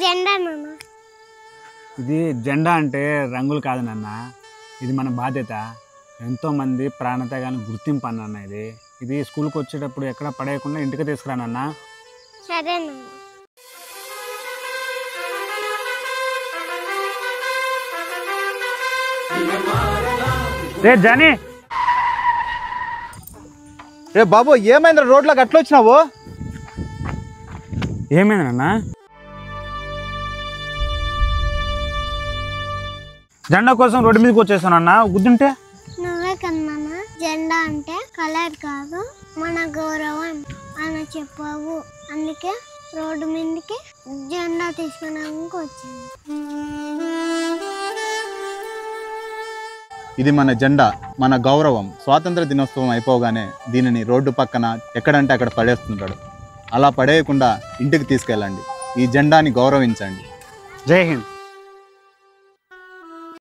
జెండా నాన్న. ఇది జెండా అంటే రంగులు కాదు నాన్న, ఇది మన బాధ్యత. ఎంతోమంది ప్రాణత్యాగాన్ని గుర్తింపు అన్న ఇది. ఇది స్కూల్కి వచ్చేటప్పుడు ఎక్కడ పడేయకుండా ఇంటికి తీసుకురానన్న. సరే నాన్న. రే జానీ, రే బాబు ఏమైంది రోడ్లోకి అట్లా వచ్చినావు? ఏమైంది నాన్న? జెండా కోసం రోడ్డు మీదకి వచ్చేసానన్న. గుద్దుంటే నువ్వే కన్నా జెండా అంటే కలర్ కాదు మన గౌరవం అని చెప్పావు, అందుకే రోడ్డు మీదకి జెండా తీసుకున్నాక వచ్చింది. ఇది మన జెండా, మన గౌరవం. స్వాతంత్ర దినోత్సవం అయిపోగానే దీనిని రోడ్డు పక్కన ఎక్కడంటే అక్కడ పడేస్తుంటాడు. అలా పడేయకుండా ఇంటికి తీసుకెళ్ళండి. ఈ జెండాని గౌరవించండి. జై హింద్.